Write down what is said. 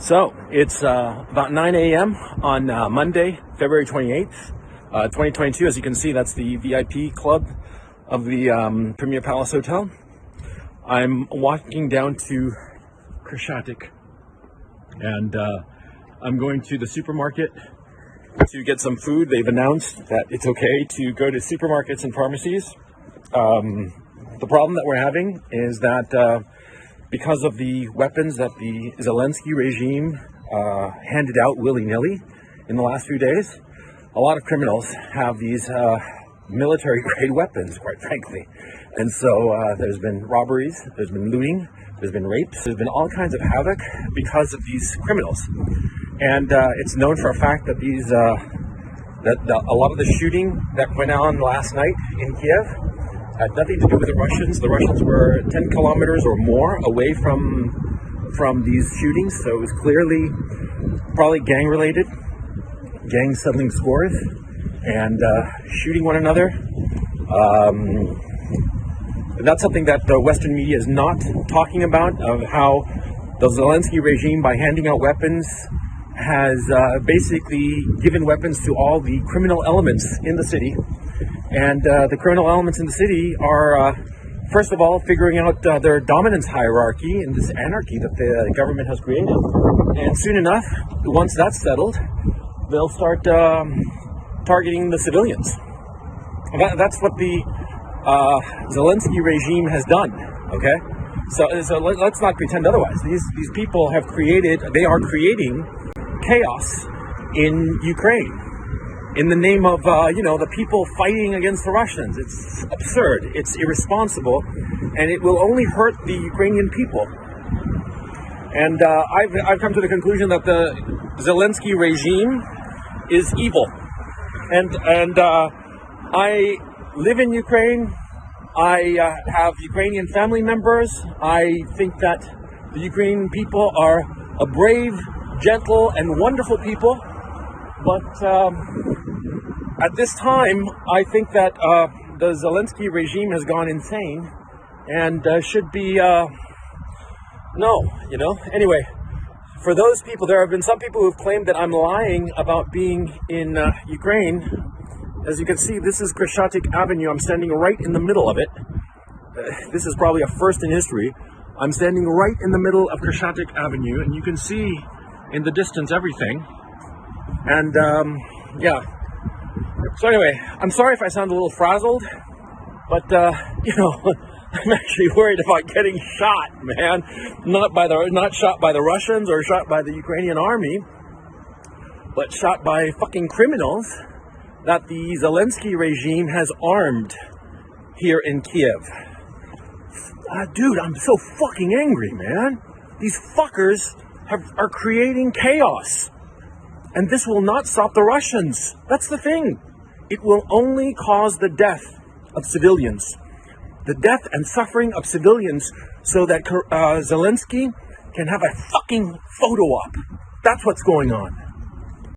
So it's about 9 a.m. on Monday, February 28th, 2022. As you can see, that's the VIP club of the Premier Palace Hotel. I'm walking down to Krashatik, and I'm going to the supermarket to get some food. They've announced that it's okay to go to supermarkets and pharmacies. The problem that we're having is that because of the weapons that the Zelensky regime handed out willy-nilly in the last few days, a lot of criminals have these military-grade weapons, quite frankly. And so there's been robberies, there's been looting, there's been rapes, there's been all kinds of havoc because of these criminals. And it's known for a fact that a lot of the shooting that went on last night in Kiev had nothing to do with the Russians. The Russians were 10 kilometers or more away from these shootings, so it was clearly probably gang-related, gangs settling scores and shooting one another. That's something that the Western media is not talking about, of how the Zelensky regime, by handing out weapons, has basically given weapons to all the criminal elements in the city. And the criminal elements in the city are, first of all, figuring out their dominance hierarchy in this anarchy that the government has created. And soon enough, once that's settled, they'll start targeting the civilians. That's what the Zelensky regime has done, okay? So let's not pretend otherwise. These people have they are creating chaos in Ukraine, in the name of, the people fighting against the Russians. It's absurd, it's irresponsible, and it will only hurt the Ukrainian people. And I've come to the conclusion that the Zelensky regime is evil. And I live in Ukraine. I have Ukrainian family members. I think that the Ukrainian people are a brave, gentle, and wonderful people. But at this time, I think that the Zelensky regime has gone insane and should be, Anyway, for those people, there have been some people who've claimed that I'm lying about being in Ukraine. As you can see, this is Krashatik Avenue. I'm standing right in the middle of it. This is probably a first in history. I'm standing right in the middle of Krashatik Avenue, and you can see in the distance everything. And yeah. So anyway, I'm sorry if I sound a little frazzled, but I'm actually worried about getting shot, man. Not shot by the Russians or shot by the Ukrainian army, but shot by fucking criminals that the Zelensky regime has armed here in Kiev. Dude, I'm so fucking angry, man. These fuckers are creating chaos. And this will not stop the Russians. That's the thing. It will only cause the death of civilians. The death and suffering of civilians, so that Zelensky can have a fucking photo op. That's what's going on.